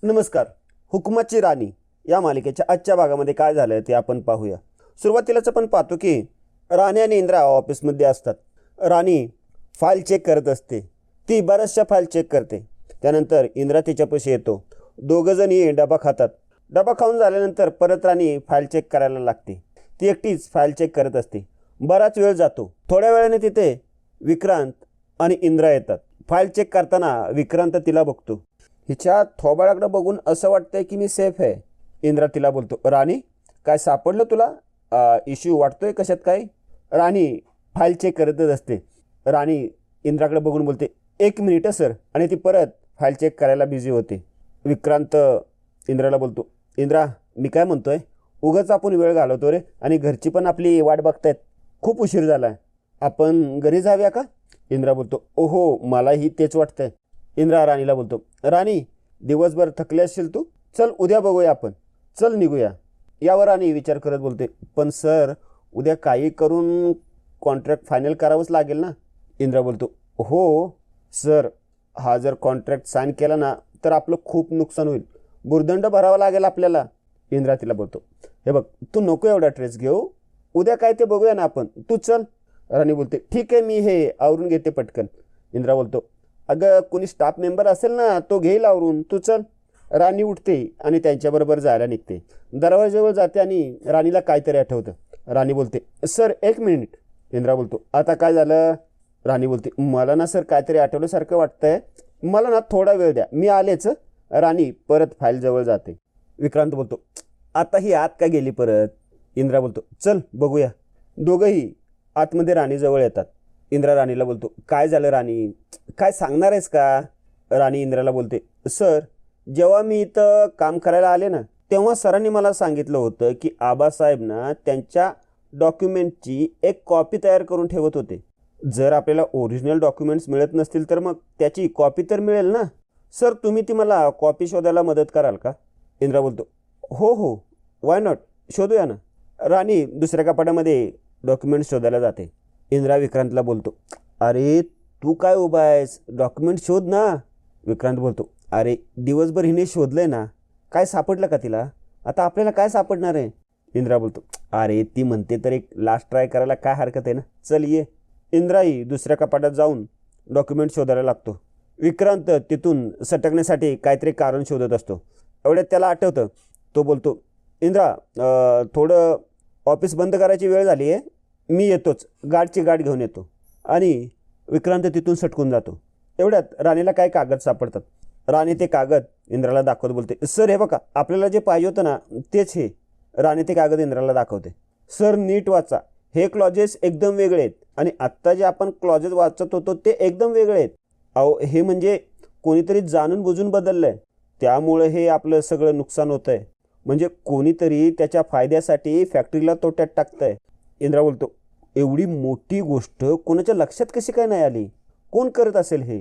नमस्कार. हुकुमाची राणी या मालिकेच्या आजच्या भागामध्ये काय झालं ते आपण पाहूया. सुरुवातीलाच आपण पाहतो की राणी आणि इंद्रा ऑफिसमध्ये असतात. राणी फाईल चेक करत असते. ती बऱ्याचशा फाईल चेक करते. त्यानंतर इंद्रा तिच्यापाशी येतो. दोघंजणी डबा खातात. डबा खाऊन झाल्यानंतर परत राणी फाईल चेक करायला लागते. ती एकटीच फाईल चेक करत असते. बराच वेळ जातो. थोड्या वेळाने तिथे विक्रांत आणि इंद्रा येतात. फाईल चेक करताना विक्रांत तिला बघतो. हिच्या थोबाडाकडे बघून असं वाटतंय की मी सेफ आहे. इंद्रा तिला बोलतो, राणी काय सापडलं तुला? इश्यू वाटतोय कशात काय? राणी फाईल चेक करतच असते. राणी इंद्राकडे बघून बोलते, 1 मिनिट सर, आणि ती परत फाईल चेक करायला बिझी होते. विक्रांत इंद्राला बोलतो, इंद्रा मी काय म्हणतोय, उगाच आपण वेळ घालवतो रे, आणि घरची पण आपली वाट बघतायत. खूप उशीर झाला आहे. आपण घरी जाऊया का? इंद्रा बोलतो, ओहो मलाही तेच वाटतंय. इंद्रा राणीला बोलतो, राणी दिवसभर थकले असशील तू, चल उद्या बघूया आपण, चल निघूया. यावर राणी विचार करत बोलते, पण सर उद्या काही करून कॉन्ट्रॅक्ट फायनल करावंच लागेल ना. इंद्रा बोलतो, हो सर, हा जर कॉन्ट्रॅक्ट साईन केला ना तर आपलं खूप नुकसान होईल. भुर्दंड भरावा लागेल आपल्याला. इंद्रा तिला बोलतो, हे बघ तू नको एवढा ट्रेस घेऊ, उद्या काय ते बघूया ना आपण, तू चल. राणी बोलते, ठीक आहे मी हे आवरून घेते पटकन. इंद्रा बोलतो, अगं कोणी स्टाफ मेंबर असेल ना तो घेईल आवरून, तू चल. राणी उठते आणि त्यांच्याबरोबर जायला निघते. दरवाजाजवळ जाते आणि राणीला काहीतरी आठवतं. राणी बोलते, सर 1 मिनिट. इंद्रा बोलतो, आता काय झालं? राणी बोलते, मला ना सर काहीतरी आठवल्यासारखं वाटतंय, मला ना थोडा वेळ द्या, मी आलेच. राणी परत फाईलजवळ जाते. विक्रांत बोलतो, आता ही आत का गेली परत? इंद्रा बोलतो, चल बघूया. दोघंही आतमध्ये राणीजवळ येतात. इंद्रा राणीला बोलतो, काय झालं राणी, काय सांगणार आहेस का? राणी इंद्राला बोलते, सर जेव्हा मी इथं काम करायला आले ना तेव्हा सरांनी मला सांगितलं होतं की आबासाहेब ना त्यांच्या डॉक्युमेंटची एक कॉपी तयार करून ठेवत होते. जर आपल्याला ओरिजिनल डॉक्युमेंट्स मिळत नसतील तर मग त्याची कॉपी तर मिळेल ना. सर तुम्ही ती मला कॉपी शोधायला मदत कराल का? इंद्रा बोलतो, हो हो वाय नॉट, शोधूया ना. राणी दुसऱ्या कपाटामध्ये डॉक्युमेंट शोधायला जाते. इंद्रा विक्रांतला बोलतो, अरे तू काय उभा आहेस, डॉक्युमेंट शोध ना. विक्रांत बोलतो, अरे दिवसभर हिने शोधलंय ना, काय सापडलं का तिला? आता आपल्याला काय सापडणार आहे? इंद्रा बोलतो, अरे ती म्हणते तर एक लास्ट ट्राय करायला काय हरकत आहे ना, चल ये. इंद्राही दुसऱ्या कपाटात जाऊन डॉक्युमेंट शोधायला लागतो. विक्रांत तिथून सटकण्यासाठी काहीतरी कारण शोधत असतो. एवढ्यात त्याला आठवतं. तो बोलतो, इंद्रा थोडं ऑफिस बंद करायची वेळ झाली आहे, मी येतोच, गार्डची गाठ घेऊन येतो. आणि विक्रांत तिथून सटकून जातो. एवढ्यात राणीला काय कागद सापडतात. राणी ते कागद इंद्राला दाखवत बोलते, सर हे बघा आपल्याला जे पाहिजे होतं ना तेच हे. राणी ते कागद इंद्राला दाखवते. सर नीट वाचा, हे क्लॉजेस एकदम वेगळे आहेत आणि आत्ता जे आपण क्लॉजेस वाचत होतो ते एकदम वेगळे आहेत. अहो हे म्हणजे कोणीतरी जाणून बुजून बदललं आहे, त्यामुळे हे आपलं सगळं नुकसान होतं आहे. म्हणजे कोणीतरी त्याच्या फायद्यासाठी फॅक्टरीला तोट्यात टाकतं आहे. इंद्रा बोलतो, एवढी मोठी गोष्ट कोणाच्या लक्षात कशी काय नाही आली? कोण करत असेल हे?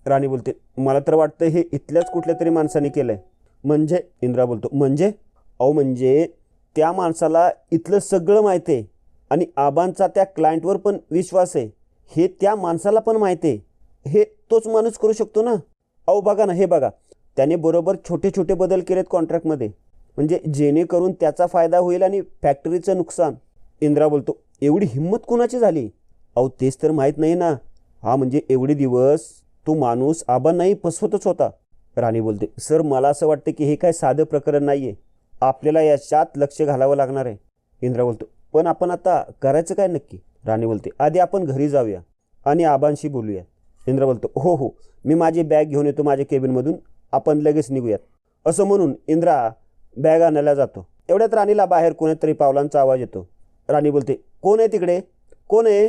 राणी बोलते, मला तर वाटतं हे इथल्याच कुठल्या तरी माणसाने केलं आहे. म्हणजे? इंद्रा बोलतो, म्हणजे? अहो म्हणजे त्या माणसाला इथलं सगळं माहिती आहे आणि आबांचा त्या क्लायंटवर पण विश्वास आहे, हे त्या माणसाला पण माहिती आहे. हे तोच माणूस करू शकतो ना. अहो बघा ना, हे बघा, त्याने बरोबर छोटे छोटे बदल केलेत कॉन्ट्रॅक्टमध्ये, म्हणजे जेणेकरून त्याचा फायदा होईल आणि फॅक्टरीचं नुकसान. इंद्रा बोलतो, एवढी हिंमत कोणाची झाली? अहो तेच तर माहीत नाही ना. हा म्हणजे एवढे दिवस तो माणूस आबांनाही फसवतच होता. राणी बोलते, सर मला असं वाटतं की हे काय साधं प्रकरण नाही आहे, आपल्याला याच्यात लक्ष घालावं लागणार आहे. इंद्रा बोलतो, पण आपण आता करायचं काय नक्की? राणी बोलते, आधी आपण घरी जाऊया आणि आबांशी बोलूया. इंद्रा बोलतो, हो हो मी माझी बॅग घेऊन येतो माझ्या केबिनमधून, आपण लगेच निघूयात. असं म्हणून इंद्रा बॅग आणायला जातो. एवढ्यात राणीला बाहेर कोणीतरी पावलांचा आवाज येतो. राणी बोलते, कोण आहे तिकडे, कोण आहे?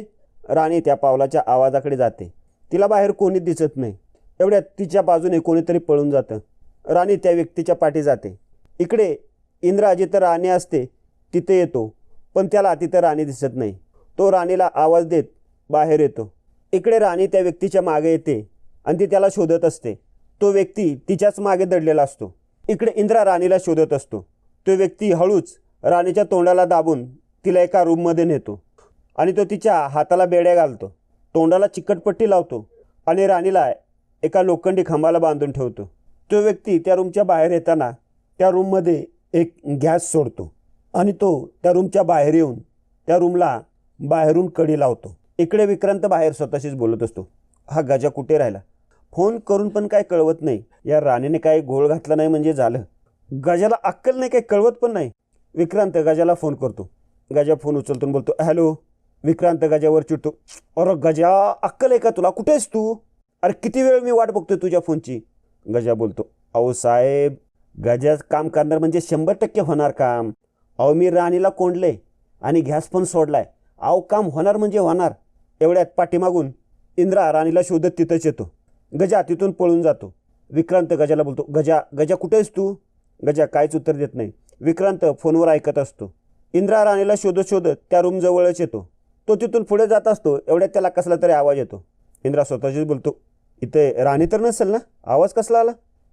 राणी त्या पावलाच्या आवाजाकडे जाते. तिला बाहेर कोणी दिसत नाही. एवढ्यात तिच्या बाजूने कोणीतरी पळून जातं. राणी त्या व्यक्तीच्या पाठी जाते. इकडे इंद्रा जिथं राणी असते तिथे येतो, पण त्याला तिथं राणी दिसत नाही. तो राणीला आवाज देत बाहेर येतो. इकडे राणी त्या व्यक्तीच्या मागे येते आणि ती त्याला शोधत असते. तो व्यक्ती तिच्याच मागे दडलेला असतो. इकडे इंद्रा राणीला शोधत असतो. तो व्यक्ती हळूच राणीच्या तोंडाला दाबून तिला एका रूममध्ये नेतो आणि तो तिच्या हाताला बेड्या घालतो, तोंडाला चिकटपट्टी लावतो आणि राणीला एका लोखंडी खांबाला बांधून ठेवतो. तो व्यक्ती त्या रूमच्या बाहेर येताना त्या रूममध्ये एक गॅस सोडतो आणि तो त्या रूमच्या बाहेर येऊन त्या रूमला बाहेरून कडी लावतो. इकडे विक्रांत बाहेर स्वतःशीच बोलत असतो, हा गजा कुठे राहिला? फोन करून पण काय कळवत नाही. या राणीने काय घोळ घातला नाही म्हणजे झालं. गजाला अक्कल नाही, काय कळवत पण नाही. विक्रांत गजाला फोन करतो. गजा फोन उचलतो आणि बोलतो, हॅलो. विक्रांत गजावर चिडतो, अरे गजा, अक्कल आहे का तुला? कुठे आहेस तू? अरे किती वेळ मी वाट बघतोय तुझ्या फोनची. गजा बोलतो, अहो साहेब, गजा काम करणार म्हणजे 100% होणार काम. अहो मी राणीला कोंडले आणि गॅस पण सोडलाय. अहो काम होणार म्हणजे होणार. एवढ्यात पाठीमागून इंद्रा राणीला शोधत तिथंच येतो. गजा तिथून पळून जातो. विक्रांत गजाला बोलतो, गजा गजा कुठे आहेस तू? गजा काहीच उत्तर देत नाही. विक्रांत फोनवर ऐकत असतो. इंद्रा राणीला शोधत शोधत त्या रूमजवळच येतो. तो तिथून पुढे जात असतो. एवढ्यात त्याला कसला तरी आवाज येतो. इंद्रा स्वतःशीच बोलतो, इथे राणी तर नसेल ना? आवाज कसला आला?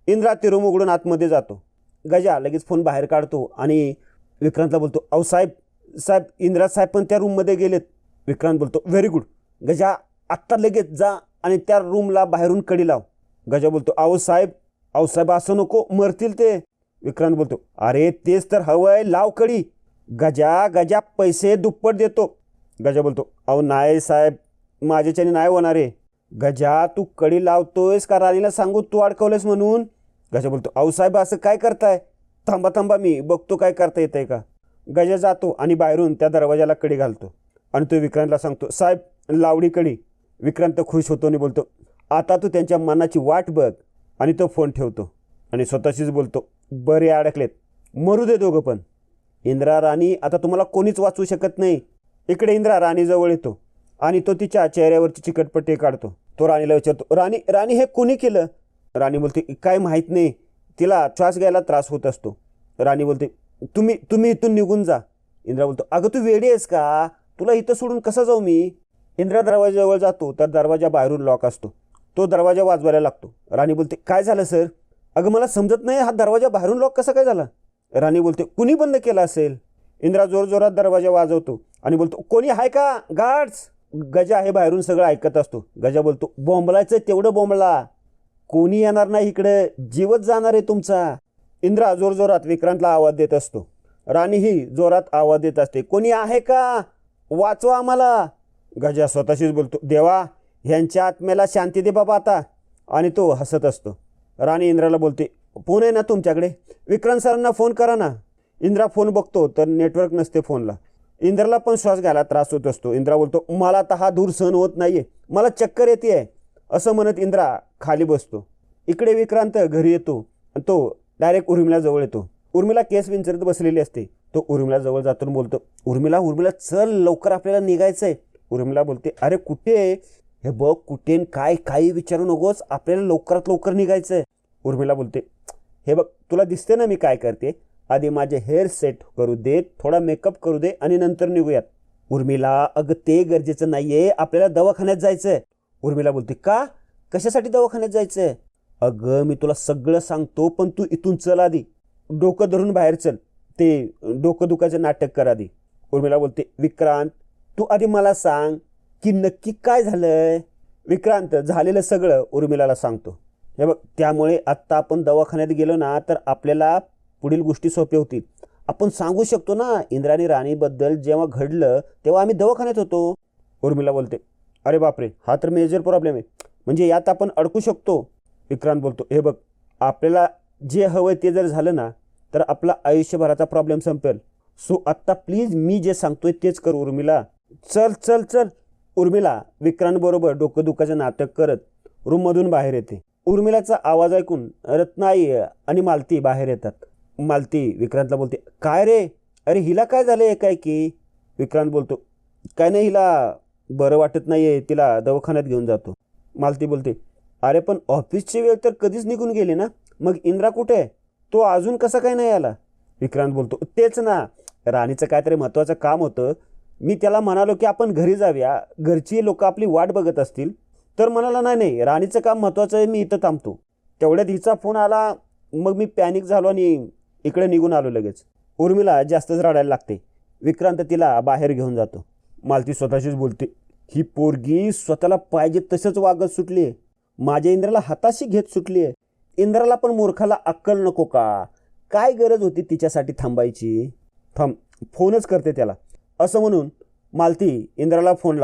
इंद्रा ती रूम उघडून आतमध्ये जातो. गजा लगेच फोन बाहेर काढतो आणि विक्रांतला बोलतो, अहो साहेब साहेब इंद्रा साहेब पण त्या रूममध्ये गेलेत. विक्रांत बोलतो, व्हेरी गुड. गजा आत्ता लगेच जा आणि त्या रूमला बाहेरून कडी लाव. गजा बोलतो, अहो साहेब असं नको, मरतील ते. विक्रांत बोलतो, अरे तेच तर हवंय, लाव कडी. गजा पैसे दुप्पट देतो. गजा बोलतो, अहो नाही साहेब, माझ्याच्याने नाही होणार आहे. गजा तू कडी लावतोयस का राणीला सांगू तू अडकवलंस म्हणून? गजा बोलतो, अहो साहेब असं काय करताय? थांबा मी बघतो काय करता येतंय का. गजा जातो आणि बाहेरून त्या दरवाजाला कडी घालतो आणि तो विक्रांतला सांगतो, साहेब लावडी कडी. विक्रांत खुश होतो आणि बोलतो, आता तू त्यांच्या मनाची वाट बघ. आणि तो फोन ठेवतो आणि स्वतःशीच बोलतो, बरे अडकलेत, मरू दे दोघं पण. इंद्रा राणी आता तुम्हाला कोणीच वाचवू शकत नाही. इकडे इंद्रा राणीजवळ येतो आणि तो तिच्या चेहऱ्यावरची चिकटपट्टी काढतो. तो राणीला विचारतो, राणी हे कोणी केलं? राणी बोलते, काय माहीत नाही, तिला श्वास घ्यायला त्रास होत असतो. राणी बोलते, तुम्ही इथून निघून जा. इंद्रा बोलतो, अगं तू वेडी आहेस का? तुला इथं सोडून कसं जाऊ मी? इंद्रा दरवाजाजवळ जातो तर दरवाजा बाहेरून लॉक असतो. तो दरवाजा वाजवायला लागतो. राणी बोलते, काय झालं सर? अगं मला समजत नाही, हा दरवाजा बाहेरून लॉक कसा काय झाला? राणी बोलते, कुणी बंद केला असेल. इंद्रा जोरजोरात दरवाजा वाजवतो आणि बोलतो, कोणी आहे का? गार्ड्स. गजा आहे बाहेरून सगळं ऐकत असतो. गजा बोलतो, बोंबलायचं तेवढं बोंबला, कोणी येणार नाही इकडे, जीवच जाणार आहे तुमचा. इंद्रा जोरजोरात विक्रांतला आवाज देत असतो. राणीही जोरात आवाज देत असते, कोणी आहे का? वाचवा आम्हाला. गजा स्वतःशीच बोलतो, देवा ह्यांच्या आत्म्याला शांती दे बाबा आता. आणि तो हसत असतो. राणी इंद्राला बोलते, फोन आहे ना तुमच्याकडे? विक्रांत सरांना फोन करा ना. इंद्रा फोन बघतो तर नेटवर्क नसते फोनला. इंद्राला पण श्वास घ्यायला त्रास होत असतो. इंद्रा बोलतो, मला आता हा धूर सहन होत नाहीये, मला चक्कर येते. असं म्हणत इंद्रा खाली बसतो. इकडे विक्रांत घरी येतो आणि तो डायरेक्ट उर्मिला जवळ येतो. उर्मिला केस विंचरत बसलेली असते. तो उर्मिला जवळ जातो बोलतो, उर्मिला चल लवकर आपल्याला निघायचंय. उर्मिला बोलते, अरे कुठे? हे बघ कुठे काय काही विचारू नकोस, आपल्याला लवकरात लवकर निघायचंय. उर्मिला बोलते, हे बघ तुला दिसते ना मी काय करते, आधी माझे हेअर सेट करू दे, थोडा मेकअप करू दे आणि नंतर निघूयात. उर्मिला, अगं ते गरजेचं नाहीये, आपल्याला दवाखान्यात जायचंय. उर्मिला बोलते, का? कशासाठी दवाखान्यात जायचंय? अगं मी तुला सगळं सांगतो, पण तू इथून चल आधी, डोकं धरून बाहेर चल, ते डोकं दुखायचं नाटक कर आधी. उर्मिला बोलते, विक्रांत तू आधी मला सांग की नक्की काय झालंय. विक्रांत झालेलं सगळं उर्मिलाला सांगतो. हे बघ, त्यामुळे आत्ता आपण दवाखान्यात गेलो ना तर आपल्याला पुढील गोष्टी सोप्या होतील. आपण सांगू शकतो ना इंद्राणी राणीबद्दल जेव्हा घडलं तेव्हा आम्ही दवाखान्यात होतो. उर्मिला बोलते, अरे बापरे, हा तर मेजर प्रॉब्लेम आहे, म्हणजे यात आपण अडकू शकतो. विक्रांत बोलतो, हे बघ आपल्याला जे हवंय ते जर झालं ना तर आपला आयुष्यभराचा प्रॉब्लेम संपेल. सो आत्ता प्लीज मी जे सांगतोय तेच कर उर्मिला. चल चल चल. उर्मिला विक्रांत बरोबर डोकं दुखाचं नाटक करत रूममधून बाहेर येते. उर्मिलाचा आवाज ऐकून रत्नाई आणि मालती बाहेर येतात. मालती विक्रांतला बोलते, काय रे? अरे हिला काय झालंय काय की? विक्रांत बोलतो, काय नाही, हिला बरं वाटत नाहीये, तिला दवाखान्यात घेऊन जातो. मालती बोलते, अरे पण ऑफिसची वेळ तर कधीच निघून गेली ना, मग इंद्रा कुठे आहे? तो अजून कसा काय नाही आला? विक्रांत बोलतो, तेच ना, राणीचं काहीतरी महत्त्वाचं काम होतं, मी त्याला म्हणालो की आपण घरी जाऊया, घरची लोक आपली वाट बघत असतील, तर म्हणाला नाही राणीचं काम महत्त्वाचं आहे, मी इथं थांबतो. तेवढ्यात हिचा फोन आला, मग मी पॅनिक झालो आणि इकडे निघून आलो लगेच. उर्मिला जास्तच रडायला लागते. विक्रांत तिला बाहेर घेऊन जातो. मालती स्वतःशीच बोलते, ही पोरगी स्वतःला पाहिजे तसंच वागत सुटली आहे, माझ्या इंद्राला हाताशी घेत सुटली आहे. इंद्राला पण मूर्खाला अक्कल नको का? काय गरज होती तिच्यासाठी थांबायची? थांब, फोनच करते त्याला, असं म्हणून मालती इंद्राला फोन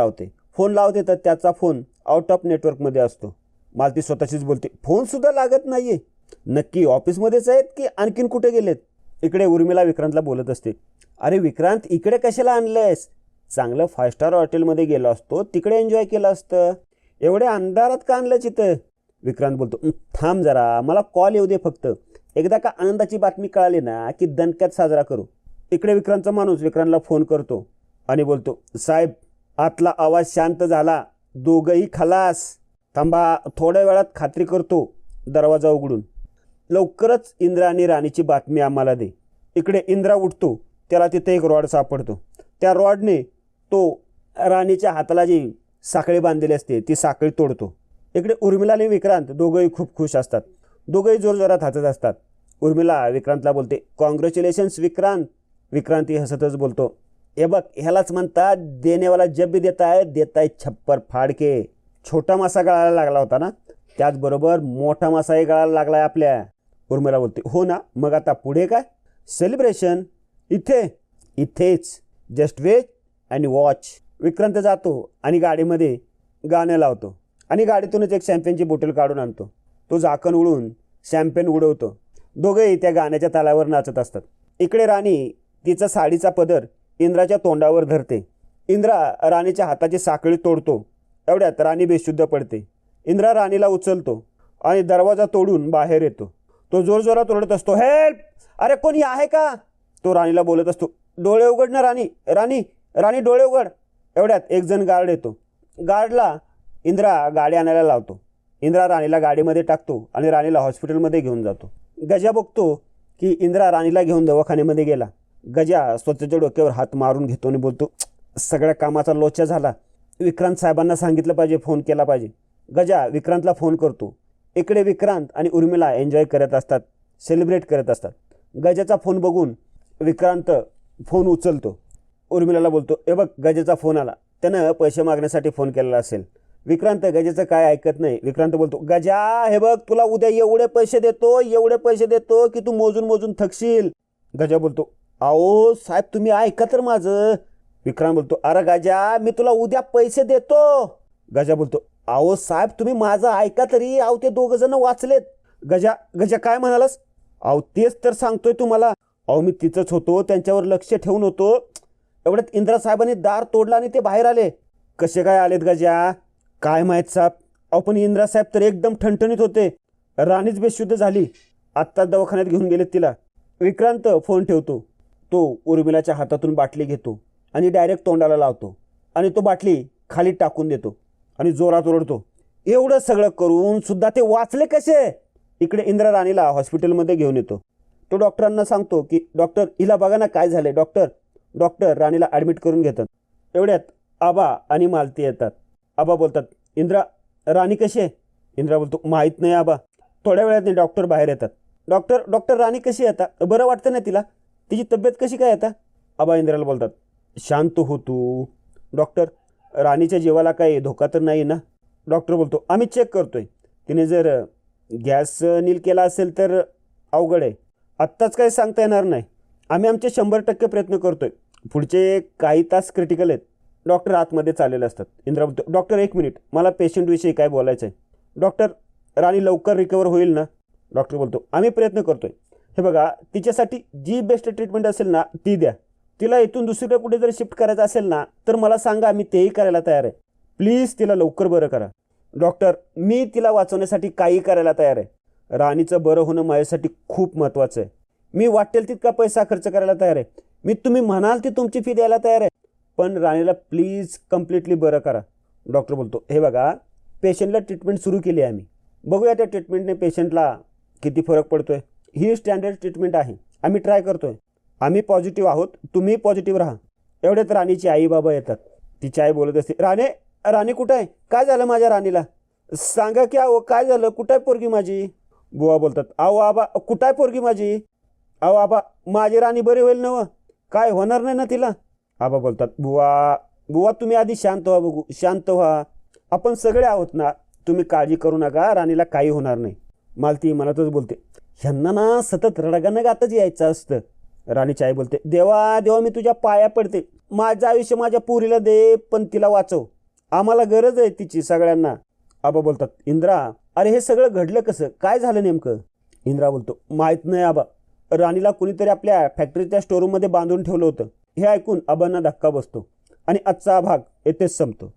लावते तर त्याचा फोन आउट ऑफ नेटवर्कमध्ये असतो. मालती स्वतःशीच बोलते, फोनसुद्धा लागत नाही आहे. नक्की ऑफिसमध्येच आहेत की आणखीन कुठे गेलेत? इकडे उर्मिला विक्रांतला बोलत असते, अरे विक्रांत, इकडे कशाला आणलंयस? चांगलं 5 स्टार हॉटेलमध्ये गेलो असतो, तिकडे एन्जॉय केलं असतं. एवढ्या अंधारात का आणलं तिथं? विक्रांत बोलतो, थांब जरा, मला कॉल येऊ दे फक्त. एकदा का आनंदाची बातमी कळाली ना की दणक्यात साजरा करू. इकडे विक्रांतचा माणूस विक्रांतला फोन करतो आणि बोलतो, साहेब, आतला आवाज शांत झाला, दोघंही खलास. थांबा, थोड्या वेळात खात्री करतो. दरवाजा उघडून, लवकरच इंद्रा आणि राणीची बातमी आम्हाला दे. इकडे इंद्रा उठतो, त्याला तिथे एक रॉड सापडतो. त्या रॉडने तो राणीच्या हाताला जी साखळी बांधलेली असते ती साखळी तोडतो. इकडे उर्मिला आणि विक्रांत दोघंही खूप खुश असतात. दोघंही जोरजोरात हसत असतात. उर्मिला विक्रांतला बोलते, कॉंग्रॅच्युलेशन्स विक्रांत. विक्रांती हसतच बोलतो, हे बघ, ह्यालाच म्हणतात देनेवाला जब भी देताय छप्पर फाडके. छोटा मासा गळायला लागला होता ना, त्याचबरोबर मोठा मासाही गळायला लागलाय आपल्या. उर्मिला बोलते, हो ना, मग आता पुढे काय? सेलिब्रेशन इथेच. Just wait and watch. Vikrant जातो आणि गाडीमध्ये गाणं लावतो आणि गाडीतूनच एक शॅम्पेनची बॉटल काढून आणतो. तो झाकण उडून शॅम्पेन उडवतो. दोघेही त्या गाण्याच्या तालावर नाचत असतात. इकडे राणी तिचा साडीचा पदर इंद्राच्या तोंडावर धरते. इंद्रा राणीच्या हाताची साखळी तोडतो. एवढ्यात राणी बेशुद्ध पडते. इंद्रा राणीला उचलतो आणि दरवाजा तोडून बाहेर येतो. तो जोरजोरात ओरडत असतो, हेल्प, अरे कोणी आहे का? तो राणीला बोलत असतो, डोळे उघड ना राणी, राणी राणी डोळे उघड. एवढ्यात एक जण गार्ड येतो. गार्डला इंद्रा गाडी आणायला लावतो. इंद्रा राणीला गाडीमध्ये टाकतो आणि राणीला हॉस्पिटलमध्ये घेऊन जातो. गजा बघतो की इंद्रा राणीला घेऊन दवाखान्यामध्ये गेला. गजा स्वतःच्या डोक्यावर हात मारून घेतो आणि बोलतो, सगळ्या कामाचा लोचा झाला. विक्रांत साहेबांना सांगितलं पाहिजे, फोन केला पाहिजे. गजा विक्रांतला फोन करतो. इकडे विक्रांत आणि उर्मिला एन्जॉय करत असतात, सेलिब्रेट करत असतात. गजाचा फोन बघून विक्रांत फोन उचलतो. उर्मिलाला बोलतो, हे बघ, गजाचा फोन आला, त्यानं पैसे मागण्यासाठी फोन केलेला असेल. विक्रांत गजाचं काय ऐकत नाही. विक्रांत बोलतो, गजा, हे बघ, तुला उद्या एवढे पैसे देतो की तू मोजून मोजून थकशील. गजा बोलतो, अहो साहेब, तुम्ही ऐका तर माझं. विक्रांत बोलतो, अरे गजा, मी तुला उद्या पैसे देतो. गजा बोलतो, अहो साहेब, तुम्ही माझं ऐका तरी. अहो ते 2 जण वाचलेत. गजा काय म्हणालास? अहो तेच तर सांगतोय तुम्हाला. अहो मी तिथंच होतो, त्यांच्यावर लक्ष ठेवून होतो. एवढ्यात इंद्रा साहेबांनी दार तोडला आणि ते बाहेर आले. कसे काय आलेत गजा? काय माहीत साहेब. अहो पण इंद्रा साहेब तर एकदम ठणठणीत होते. राणीच बेशुद्ध झाली, आत्ताच दवाखान्यात घेऊन गेलेत तिला. विक्रांत फोन ठेवतो. तो उर्मिलाच्या हातातून बाटली घेतो आणि डायरेक्ट तोंडाला लावतो आणि तो बाटली खाली टाकून देतो आणि जोरात ओरडतो, एवढं सगळं करून सुद्धा ते वाचले कसे? इकडे इंद्रा राणीला हॉस्पिटलमध्ये घेऊन येतो. तो डॉक्टरांना सांगतो की डॉक्टर, हिला बघा ना काय झाले. डॉक्टर राणीला ॲडमिट करून घेतात. एवढ्यात आबा आणि मालती येतात. आबा बोलतात, इंद्रा, राणी कशी आहे? इंद्रा बोलतो, माहीत नाही आबा. थोड्या वेळात डॉक्टर बाहेर येतात. डॉक्टर राणी कशी आहे आता? बरं वाटतं ना तिला? तिची तब्येत कशी काय आता? आबा इंद्राला बोलतात, शांत हो तू. डॉक्टर, राणीच्या जीवाला काही धोका तर नाही ना? डॉक्टर बोलतो, आम्ही चेक करतोय. तिने जर गॅस नील केला असेल तर अवघड आहे. आत्ताच काही सांगता येणार नाही. आम्ही आमचे 100% प्रयत्न करतोय. पुढचे काही तास क्रिटिकल आहेत. डॉक्टर आतमध्ये चाललेले असतात. इंद्रा बोलतो, डॉक्टर 1 मिनिट, मला पेशंटविषयी काय बोलायचं आहे. डॉक्टर, राणी लवकर रिकवर होईल ना? डॉक्टर बोलतो, आम्ही प्रयत्न करतोय. हे बघा, तिच्यासाठी जी बेस्ट ट्रीटमेंट असेल ना ती द्या. तिला इथून दुसरीकडे कुठे जर शिफ्ट करायचं असेल ना तर मला सांगा, मी तेही करायला तयार आहे. प्लीज तिला लवकर बरं करा. डॉक्टर, मी तिला वाचवण्यासाठी काही करायला तयार आहे. राणीचं बरं होणं माझ्यासाठी खूप महत्त्वाचं आहे. मी वाटेल तितका पैसा खर्च करायला तयार आहे. मी तुम्ही म्हणाल ती तुमची फी द्यायला तयार आहे. पण राणीला प्लीज कम्प्लिटली बरं करा. डॉक्टर बोलतो, हे बघा, पेशंटला ट्रीटमेंट सुरू केली आहे आम्ही. बघूया त्या ट्रीटमेंटने पेशंटला किती फरक पडतोय. ही स्टँडर्ड ट्रीटमेंट आहे. आम्ही ट्राय करतोय. आम्ही पॉझिटिव्ह आहोत, तुम्ही पॉझिटिव्ह राहा. एवढ्यात राणीची आई बाबा येतात. तिची आई बोलत असते, राणी कुठं आहे? काय झालं माझ्या राणीला? सांगा की अहो, काय झालं? कुठं आहे पोरगी माझी? बुवा बोलतात, अहो आबा, कुठं आहे पोरगी माझी? अहो आबा, माझी राणी बरी होईल ना? काय होणार नाही ना तिला? आबा बोलतात, बुवा तुम्ही आधी शांत व्हा. शांत व्हा. आपण सगळे आहोत ना, तुम्ही काळजी करू नका, राणीला काही होणार नाही. मालती मनातच बोलते, ह्यांना ना सतत रडगाणं गातच यायचं असतं. राणीची आई बोलते, देवा देवा मी तुझ्या पाया पडते, माझं आयुष्य माझ्या पुरीला दे, पण तिला वाचव, आम्हाला गरज आहे तिची सगळ्यांना. आबा बोलतात, इंद्रा अरे हे सगळं घडलं कसं, काय झालं नेमकं? इंद्रा बोलतो, माहीत नाही आबा, राणीला कुणीतरी आपल्या फॅक्टरीच्या स्टोरूममध्ये बांधून ठेवलं होतं. हे ऐकून आबांना धक्का बसतो आणि आजचा भाग येथेच संपतो.